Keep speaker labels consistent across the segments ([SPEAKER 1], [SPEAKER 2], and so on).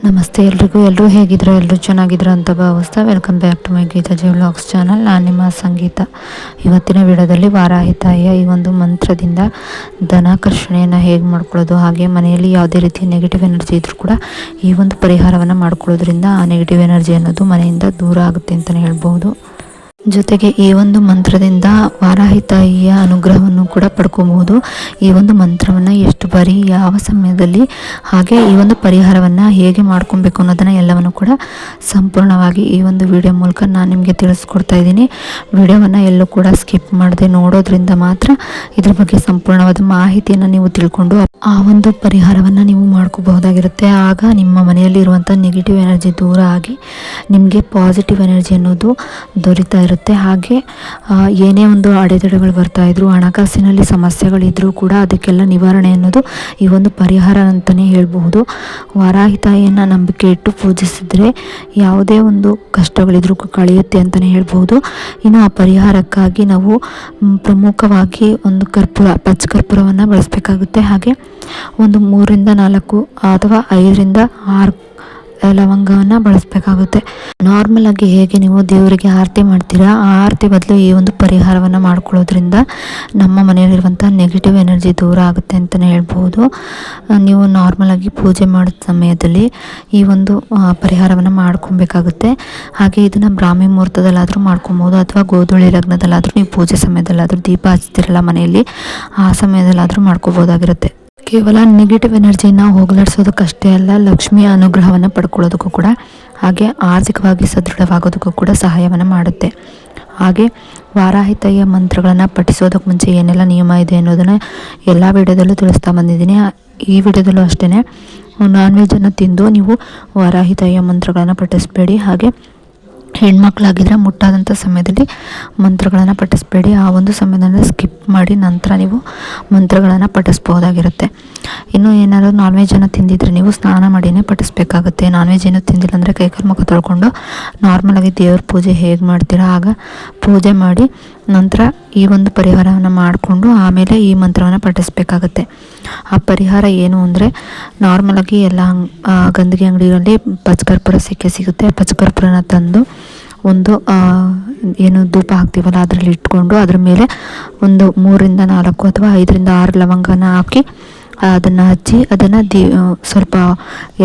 [SPEAKER 1] ನಮಸ್ತೆ ಎಲ್ಲರೂ ಹೇಗಿದ್ರು ಎಲ್ಲರೂ ಚೆನ್ನಾಗಿದ್ರು ಅಂತ ಭಾವಿಸ್ತಾ welcome back to my Geetaji vlogs channel. ನಾನು ನಿಮ್ಮ ಸಂಗೀತ. ಇವತ್ತಿನ ವಿಡಿಯೋದಲ್ಲಿ ವಾರಾಹಿ ತಾಯಿಯ ಈ ಒಂದು ಮಂತ್ರದಿಂದ ಧನಾಕರ್ಷಣೆಯನ್ನು ಹೇಗೆ ಮಾಡ್ಕೊಳ್ಳೋದು, ಹಾಗೆ ಮನೆಯಲ್ಲಿ ಯಾವುದೇ ರೀತಿಯ ನೆಗೆಟಿವ್ ಎನರ್ಜಿ ಇದ್ರೂ ಕೂಡ ಈ ಒಂದು ಪರಿಹಾರವನ್ನು ಮಾಡ್ಕೊಳ್ಳೋದ್ರಿಂದ ಆ ನೆಗೆಟಿವ್ ಎನರ್ಜಿ ಅನ್ನೋದು ಮನೆಯಿಂದ ದೂರ ಆಗುತ್ತೆ ಅಂತಲೇ ಹೇಳ್ಬೋದು. ಜೊತೆಗೆ ಈ ಒಂದು ಮಂತ್ರದಿಂದ ವಾರಾಹಿ ತಾಯಿಯ ಅನುಗ್ರಹವನ್ನು ಕೂಡ ಪಡ್ಕೋಬಹುದು. ಈ ಒಂದು ಮಂತ್ರವನ್ನು ಎಷ್ಟು ಬಾರಿ, ಯಾವ ಸಮಯದಲ್ಲಿ, ಹಾಗೆ ಈ ಒಂದು ಪರಿಹಾರವನ್ನು ಹೇಗೆ ಮಾಡ್ಕೊಬೇಕು ಅನ್ನೋದನ್ನು ಎಲ್ಲವನ್ನು ಕೂಡ ಸಂಪೂರ್ಣವಾಗಿ ಈ ಒಂದು ವಿಡಿಯೋ ಮೂಲಕ ನಾನು ನಿಮಗೆ ತಿಳಿಸ್ಕೊಡ್ತಾ ಇದ್ದೀನಿ. ವಿಡಿಯೋವನ್ನು ಎಲ್ಲೂ ಕೂಡ ಸ್ಕಿಪ್ ಮಾಡದೆ ನೋಡೋದ್ರಿಂದ ಮಾತ್ರ ಇದ್ರ ಬಗ್ಗೆ ಸಂಪೂರ್ಣವಾದ ಮಾಹಿತಿಯನ್ನು ನೀವು ತಿಳ್ಕೊಂಡು ಆ ಒಂದು ಪರಿಹಾರವನ್ನು ನೀವು ಮಾಡ್ಕೋಬಹುದಾಗಿರುತ್ತೆ. ಆಗ ನಿಮ್ಮ ಮನೆಯಲ್ಲಿ ಇರುವಂಥ ನೆಗೆಟಿವ್ ಎನರ್ಜಿ ದೂರ ಆಗಿ ನಿಮಗೆ ಪಾಸಿಟಿವ್ ಎನರ್ಜಿ ಅನ್ನೋದು ದೊರೀತಾ ಇರುತ್ತೆ. ಹಾಗೆ ಏನೇ ಒಂದು ಅಡೆತಡೆಗಳು ಬರ್ತಾ ಇದ್ರು, ಹಣಕಾಸಿನಲ್ಲಿ ಸಮಸ್ಯೆಗಳಿದ್ರೂ ಕೂಡ ಅದಕ್ಕೆಲ್ಲ ನಿವಾರಣೆ ಅನ್ನೋದು ಈ ಒಂದು ಪರಿಹಾರ ಅಂತಲೇ ಹೇಳ್ಬಹುದು. ವಾರಾಹಿ ತಾಯಿಯನ್ನು ನಂಬಿಕೆ ಇಟ್ಟು ಪೂಜಿಸಿದ್ರೆ ಯಾವುದೇ ಒಂದು ಕಷ್ಟಗಳಿದ್ರೂ ಕಳೆಯುತ್ತೆ ಅಂತಲೇ ಹೇಳ್ಬೋದು. ಇನ್ನು ಆ ಪರಿಹಾರಕ್ಕಾಗಿ ನಾವು ಪ್ರಮುಖವಾಗಿ ಒಂದು ಪಚ್ಚ ಕರ್ಪೂರವನ್ನು ಬಳಸಬೇಕಾಗುತ್ತೆ. ಹಾಗೆ ಒಂದು 3ರಿಂದ 4 ಅಥವಾ 5ರಿಂದ 6 ಲವಂಗವನ್ನು ಬಳಸಬೇಕಾಗುತ್ತೆ. ನಾರ್ಮಲ್ ಆಗಿ ಹೇಗೆ ನೀವು ದೇವರಿಗೆ ಆರತಿ ಮಾಡ್ತೀರಾ, ಆ ಆರತಿ ಬದಲು ಈ ಒಂದು ಪರಿಹಾರವನ್ನು ಮಾಡ್ಕೊಳ್ಳೋದ್ರಿಂದ ನಮ್ಮ ಮನೆಯಲ್ಲಿರುವಂಥ ನೆಗೆಟಿವ್ ಎನರ್ಜಿ ದೂರ ಆಗುತ್ತೆ ಅಂತಲೇ ಹೇಳ್ಬೋದು. ನೀವು ನಾರ್ಮಲ್ ಆಗಿ ಪೂಜೆ ಮಾಡಿದ ಸಮಯದಲ್ಲಿ ಈ ಒಂದು ಪರಿಹಾರವನ್ನು ಮಾಡ್ಕೊಬೇಕಾಗುತ್ತೆ. ಹಾಗೆ ಇದನ್ನು ಬ್ರಾಹ್ಮಿ ಮುಹೂರ್ತದಲ್ಲಾದರೂ ಮಾಡ್ಕೊಬೋದು, ಅಥವಾ ಗೋಧೂಳಿ ಲಗ್ನದಲ್ಲಾದರೂ ನೀವು ಪೂಜೆ ಸಮಯದಲ್ಲಾದರೂ ದೀಪ ಹಚ್ತಿರಲ್ಲ ಮನೆಯಲ್ಲಿ, ಆ ಸಮಯದಲ್ಲಾದರೂ ಮಾಡ್ಕೋಬೋದಾಗಿರುತ್ತೆ. ಕೇವಲ ನೆಗೆಟಿವ್ ಎನರ್ಜಿನ ಹೋಗಲಾಡಿಸೋದಕ್ಕಷ್ಟೇ ಅಲ್ಲ, ಲಕ್ಷ್ಮಿಯ ಅನುಗ್ರಹವನ್ನು ಪಡ್ಕೊಳ್ಳೋದಕ್ಕೂ ಕೂಡ, ಹಾಗೆ ಆರ್ಥಿಕವಾಗಿ ಸದೃಢವಾಗೋದಕ್ಕೂ ಕೂಡ ಸಹಾಯವನ್ನು ಮಾಡುತ್ತೆ. ಹಾಗೆ ವಾರಾಹಿ ತಾಯಿಯ ಮಂತ್ರಗಳನ್ನು ಪಠಿಸೋದಕ್ಕೆ ಮುಂಚೆ ಏನೆಲ್ಲ ನಿಯಮ ಇದೆ ಅನ್ನೋದನ್ನು ಎಲ್ಲ ವಿಡಿಯೋದಲ್ಲೂ ತಿಳಿಸ್ತಾ ಬಂದಿದ್ದೀನಿ. ಈ ವಿಡಿಯೋದಲ್ಲೂ ಅಷ್ಟೇ, ನಾನ್ ವೆಜ್ಜನ್ನು ತಿಂದು ನೀವು ವಾರಾಹಿ ತಾಯಿಯ ಮಂತ್ರಗಳನ್ನು ಪಠಿಸಬೇಡಿ. ಹಾಗೆ ಹೆಣ್ಮಕ್ಳಾಗಿದ್ದರೆ ಮುಟ್ಟಾದಂಥ ಸಮಯದಲ್ಲಿ ಮಂತ್ರಗಳನ್ನು ಪಠಿಸಬೇಡಿ. ಆ ಒಂದು ಸಮಯದಲ್ಲಿ ಸ್ಕಿಪ್ ಮಾಡಿ ನಂತರ ನೀವು ಮಂತ್ರಗಳನ್ನು ಪಠಿಸ್ಬೋದಾಗಿರುತ್ತೆ. ಇನ್ನು ಏನಾದರೂ ನಾನ್ ವೆಜ್ಜನ್ನು ತಿಂದಿದ್ರೆ ನೀವು ಸ್ನಾನ ಮಾಡಿನೇ ಪಠಿಸ್ಬೇಕಾಗುತ್ತೆ. ನಾನ್ ವೆಜ್ ಏನೂ ತಿಂದಿಲ್ಲ ಅಂದರೆ ಕೈಕಾಲು ಮುಖ ತೊಳ್ಕೊಂಡು ನಾರ್ಮಲಾಗಿ ದೇವ್ರ ಪೂಜೆ ಹೇಗೆ ಮಾಡ್ತೀರಾ ಆಗ ಪೂಜೆ ಮಾಡಿ ನಂತರ ಈ ಒಂದು ಪರಿಹಾರವನ್ನು ಮಾಡಿಕೊಂಡು ಆಮೇಲೆ ಈ ಮಂತ್ರವನ್ನು ಪಠಿಸ್ಬೇಕಾಗತ್ತೆ. ಆ ಪರಿಹಾರ ಏನು ಅಂದರೆ, ನಾರ್ಮಲಾಗಿ ಎಲ್ಲ ಗಂಧಗಿ ಅಂಗಡಿಯಲ್ಲಿ ಪಚ್ಚಕರ್ಪೂರ ಸಿಗುತ್ತೆ. ಪಚ್ಚಕರ್ಪೂರನ ತಂದು ಒಂದು ಏನು ಧೂಪ ಹಾಕ್ತೀವಲ್ಲ ಅದರಲ್ಲಿ ಇಟ್ಕೊಂಡು ಅದ್ರ ಮೇಲೆ ಒಂದು 3ರಿಂದ 4 ಅಥವಾ 5ರಿಂದ 6 ಲವಂಗನ ಹಾಕಿ ಅದನ್ನು ಹಚ್ಚಿ ಅದನ್ನು ಸ್ವಲ್ಪ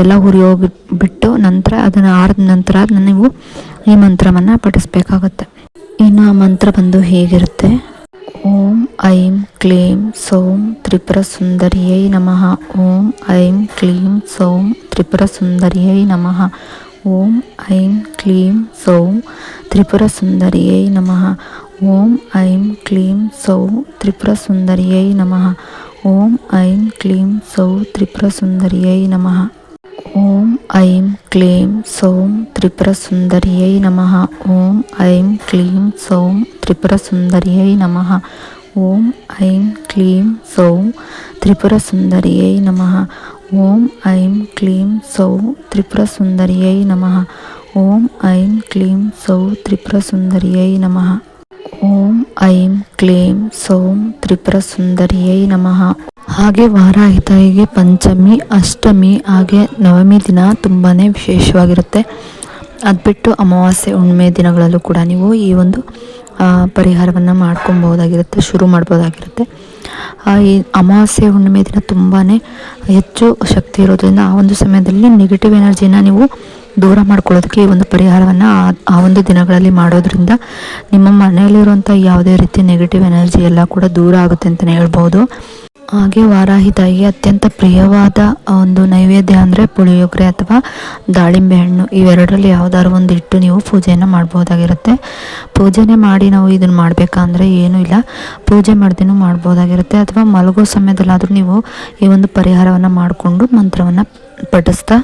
[SPEAKER 1] ಎಲ್ಲ ಉರಿಯೋಗಿ ಬಿಟ್ಟು ನಂತರ ಅದನ್ನು ಆರಿದ ನಂತರ ನೀವು ಈ ಮಂತ್ರವನ್ನು ಪಠಿಸ್ಬೇಕಾಗುತ್ತೆ. ಇನ್ನು ಆ ಮಂತ್ರ ಬಂದು ಹೇಗಿರುತ್ತೆ: ಓಂ ಐಂ ಕ್ಲೀಂ ಸೌಂ ತ್ರಿಪುರ ಸುಂದರಿಯೈ ನಮಃ. ಓಂ ಐಂ ಕ್ಲೀಂ ಸೌಂ ತ್ರಿಪುರ ಸುಂದರಿಯೈ ನಮಃ. ಓಂ ಐಂ ಕ್ಲೀಂ ಸೌಂ ತ್ರಿಪುರ ಸುಂದರಿಯೈ ನಮಃ. ಓಂ ಐಂ ಕ್ಲೀಂ ಸೌಂ ತ್ರಿಪುರ ಸುಂದರಿಯೈ ನಮಃ. ಓಂ ಐಂ ಕ್ಲೀಂ ಸೌಂ ತ್ರಿಪುರ ಸುಂದರಿಯೈ ನಮಃ. ಓಂ ಐಂ ಕ್ಲೀಂ ಸೌಂ ತ್ರಿಪುರ ಸುಂದರಿಯೈ ನಮಃ. ಓಂ ಐಂ ಕ್ಲೀಂ ಸೌಂ ತ್ರಿಪುರ ಸುಂದರಿಯೈ ನಮಃ. ಓಂ ಐಂ ಕ್ಲೀಂ ಸೌಂ ತ್ರಿಪುರ ಸುಂದರಿಯೈ ನಮಃ. ಓಂ ಐಂ ಕ್ಲೀಂ ಸೌಂ ತ್ರಿಪುರ ಸುಂದರಿಯೈ ನಮಃ. ಓಂ ಐಂ ಕ್ಲೀಂ ಸೌಂ ತ್ರಿಪುರ ಸುಂದರಿಯೈ ನಮಃ. ಓಂ ಐಂ ಕ್ಲೀಂ ಸೌಂ ತ್ರಿಪುರ ಸುಂದರಿಯೈ ನಮಃ. ಹಾಗೆ ವಾರಾಹಿ ತಾಯಿಗೆ ಪಂಚಮಿ, ಅಷ್ಟಮಿ ಹಾಗೆ ನವಮಿ ದಿನ ತುಂಬಾ ವಿಶೇಷವಾಗಿರುತ್ತೆ. ಅದು ಬಿಟ್ಟು ಅಮಾವಾಸ್ಯೆ, ಹುಣ್ಣಿಮೆ ದಿನಗಳಲ್ಲೂ ಕೂಡ ನೀವು ಈ ಒಂದು ಪರಿಹಾರವನ್ನು ಮಾಡ್ಕೊಬೋದಾಗಿರುತ್ತೆ, ಶುರು ಮಾಡ್ಬೋದಾಗಿರುತ್ತೆ. ಈ ಅಮಾವಾಸ್ಯೆ, ಹುಣ್ಣಿಮೆ ದಿನ ತುಂಬಾ ಹೆಚ್ಚು ಶಕ್ತಿ ಇರೋದ್ರಿಂದ ಆ ಒಂದು ಸಮಯದಲ್ಲಿ ನೆಗೆಟಿವ್ ಎನರ್ಜಿನ ನೀವು ದೂರ ಮಾಡ್ಕೊಳ್ಳೋದಕ್ಕೆ ಈ ಒಂದು ಪರಿಹಾರವನ್ನು ಆ ಒಂದು ದಿನಗಳಲ್ಲಿ ಮಾಡೋದ್ರಿಂದ ನಿಮ್ಮ ಮನೆಯಲ್ಲಿರುವಂಥ ಯಾವುದೇ ರೀತಿ ನೆಗೆಟಿವ್ ಎನರ್ಜಿ ಎಲ್ಲ ಕೂಡ ದೂರ ಆಗುತ್ತೆ ಅಂತಲೇ ಹೇಳ್ಬೋದು. ಹಾಗೆ ವಾರಾಹಿ ತಾಯಿಗೆ ಅತ್ಯಂತ ಪ್ರಿಯವಾದ ಒಂದು ನೈವೇದ್ಯ ಅಂದರೆ ಪುಳಿಯೋಗರೆ ಅಥವಾ ದಾಳಿಂಬೆ ಹಣ್ಣು, ಇವೆರಡರಲ್ಲಿ ಯಾವುದಾದ್ರು ಒಂದು ಇಟ್ಟು ನೀವು ಪೂಜೆಯನ್ನು ಮಾಡ್ಬೋದಾಗಿರುತ್ತೆ. ಪೂಜೆನೇ ಮಾಡಿ ನಾವು ಇದನ್ನು ಮಾಡಬೇಕಂದ್ರೆ ಏನೂ ಇಲ್ಲ, ಪೂಜೆ ಮಾಡ್ದೇನೂ ಮಾಡ್ಬೋದಾಗಿರುತ್ತೆ. ಅಥವಾ ಮಲಗೋ ಸಮಯದಲ್ಲಾದರೂ ನೀವು ಈ ಒಂದು ಪರಿಹಾರವನ್ನು ಮಾಡಿಕೊಂಡು ಮಂತ್ರವನ್ನು ಪಠಿಸ್ತಾ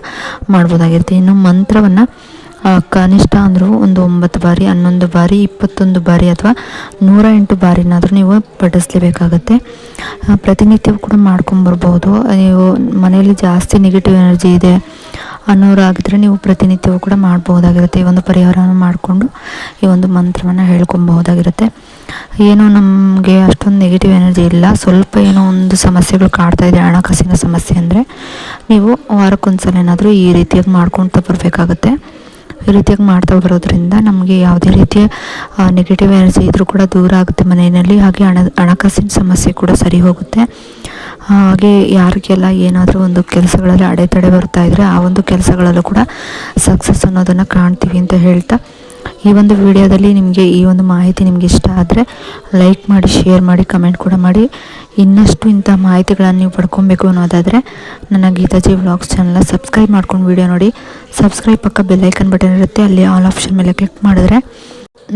[SPEAKER 1] ಮಾಡ್ಬೋದಾಗಿರುತ್ತೆ. ಇನ್ನು ಮಂತ್ರವನ್ನು ಕನಿಷ್ಠ ಅಂದರೂ ಒಂದು 9 ಬಾರಿ, 11 ಬಾರಿ, 21 ಬಾರಿ ಅಥವಾ 108 ಬಾರಿನಾದರೂ ನೀವು ಪಠಿಸ್ಲೇಬೇಕಾಗತ್ತೆ. ಪ್ರತಿನಿತ್ಯವೂ ಕೂಡ ಮಾಡ್ಕೊಂಬರ್ಬೋದು. ನೀವು ಮನೆಯಲ್ಲಿ ಜಾಸ್ತಿ ನೆಗೆಟಿವ್ ಎನರ್ಜಿ ಇದೆ ಅನ್ನೋರಾಗಿದ್ದರೆ ನೀವು ಪ್ರತಿನಿತ್ಯವೂ ಕೂಡ ಮಾಡ್ಬೋದಾಗಿರುತ್ತೆ. ಈ ಒಂದು ಪರಿಹಾರವನ್ನು ಮಾಡಿಕೊಂಡು ಈ ಒಂದು ಮಂತ್ರವನ್ನು ಹೇಳ್ಕೊಬಹುದಾಗಿರುತ್ತೆ. ಏನೋ ನಮಗೆ ಅಷ್ಟೊಂದು ನೆಗೆಟಿವ್ ಎನರ್ಜಿ ಇಲ್ಲ, ಸ್ವಲ್ಪ ಏನೋ ಒಂದು ಸಮಸ್ಯೆಗಳು ಕಾಡ್ತಾ ಇದೆ, ಹಣಕಾಸಿನ ಸಮಸ್ಯೆ ಅಂದರೆ ನೀವು ವಾರಕ್ಕೊಂದ್ಸಲ ಏನಾದರೂ ಈ ರೀತಿಯಾಗಿ ಮಾಡ್ಕೊಳ್ತಾ ಬರಬೇಕಾಗುತ್ತೆ. ಈ ರೀತಿಯಾಗಿ ಮಾಡ್ತಾ ಬರೋದ್ರಿಂದ ನಮಗೆ ಯಾವುದೇ ರೀತಿಯ ನೆಗೆಟಿವ್ ಎನರ್ಜಿ ಇದ್ದರೂ ಕೂಡ ದೂರ ಆಗುತ್ತೆ ಮನೆಯಲ್ಲಿ. ಹಾಗೆ ಹಣಕಾಸಿನ ಸಮಸ್ಯೆ ಕೂಡ ಸರಿ ಹೋಗುತ್ತೆ. ಹಾಗೆ ಯಾರಿಗೆಲ್ಲ ಏನಾದರೂ ಒಂದು ಕೆಲಸಗಳಲ್ಲಿ ಅಡೆತಡೆ ಬರ್ತಾ ಇದ್ದರೆ ಆ ಒಂದು ಕೆಲಸಗಳಲ್ಲೂ ಕೂಡ ಸಕ್ಸಸ್ ಅನ್ನೋದನ್ನು ಕಾಣ್ತೀವಿ ಅಂತ ಹೇಳ್ತಾ, ಈ ಒಂದು ವಿಡಿಯೋದಲ್ಲಿ ನಿಮಗೆ ಈ ಒಂದು ಮಾಹಿತಿ ನಿಮಗೆ ಇಷ್ಟ ಆದರೆ ಲೈಕ್ ಮಾಡಿ, ಶೇರ್ ಮಾಡಿ, ಕಮೆಂಟ್ ಕೂಡ ಮಾಡಿ. ಇನ್ನಷ್ಟು ಇಂಥ ಮಾಹಿತಿಗಳನ್ನು ನೀವು ಪಡ್ಕೊಬೇಕು ಅನ್ನೋದಾದರೆ ನನ್ನ ಗೀತಾಜಿ ವ್ಲಾಗ್ಸ್ ಚಾನಲ್ನ ಸಬ್ಸ್ಕ್ರೈಬ್ ಮಾಡ್ಕೊಂಡು ವಿಡಿಯೋ ನೋಡಿ. ಸಬ್ಸ್ಕ್ರೈಬ್ ಪಕ್ಕ ಬೆಲ್ಲೈಕನ್ ಬಟನ್ ಇರುತ್ತೆ, ಅಲ್ಲಿ ಆಲ್ ಆಪ್ಷನ್ ಮೇಲೆ ಕ್ಲಿಕ್ ಮಾಡಿದ್ರೆ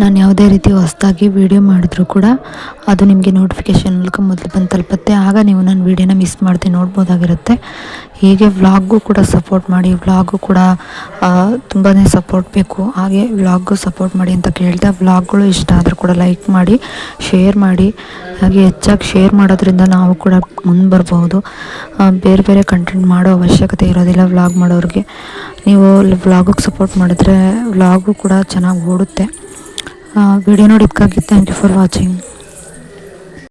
[SPEAKER 1] ನಾನು ಯಾವುದೇ ರೀತಿ ಹೊಸದಾಗಿ ವಿಡಿಯೋ ಮಾಡಿದ್ರೂ ಕೂಡ ಅದು ನಿಮಗೆ ನೋಟಿಫಿಕೇಷನ್ ಮೂಲಕ ಮೊದಲು ಬಂದು ತಲುಪುತ್ತೆ. ಆಗ ನೀವು ನನ್ನ ವೀಡಿಯೋನ ಮಿಸ್ ಮಾಡ್ತೀನಿ ನೋಡ್ಬೋದಾಗಿರುತ್ತೆ. ಹೀಗೆ ವ್ಲಾಗ್ಗೂ ಕೂಡ ಸಪೋರ್ಟ್ ಮಾಡಿ, ವ್ಲಾಗು ಕೂಡ ತುಂಬಾ ಸಪೋರ್ಟ್ ಬೇಕು. ಹಾಗೆ ವ್ಲಾಗ್ಗೂ ಸಪೋರ್ಟ್ ಮಾಡಿ ಅಂತ ಕೇಳ್ತಾ, ವ್ಲಾಗ್ಗಳು ಇಷ್ಟ ಆದರೂ ಕೂಡ ಲೈಕ್ ಮಾಡಿ, ಶೇರ್ ಮಾಡಿ. ಹಾಗೆ ಹೆಚ್ಚಾಗಿ ಶೇರ್ ಮಾಡೋದ್ರಿಂದ ನಾವು ಕೂಡ ಮುಂದೆ ಬರ್ಬೋದು. ಬೇರೆ ಬೇರೆ ಕಂಟೆಂಟ್ ಮಾಡೋ ಅವಶ್ಯಕತೆ ಇರೋದಿಲ್ಲ. ವ್ಲಾಗ್ ಮಾಡೋರಿಗೆ ನೀವು ವ್ಲಾಗಿಗೆ ಸಪೋರ್ಟ್ ಮಾಡಿದ್ರೆ ವ್ಲಾಗು ಕೂಡ ಚೆನ್ನಾಗಿ ಓಡುತ್ತೆ. ವಿಡಿಯೋ ನೋಡೋದಕ್ಕಾಗಿ ಥ್ಯಾಂಕ್ ಯು ಫಾರ್ ವಾಚಿಂಗ್.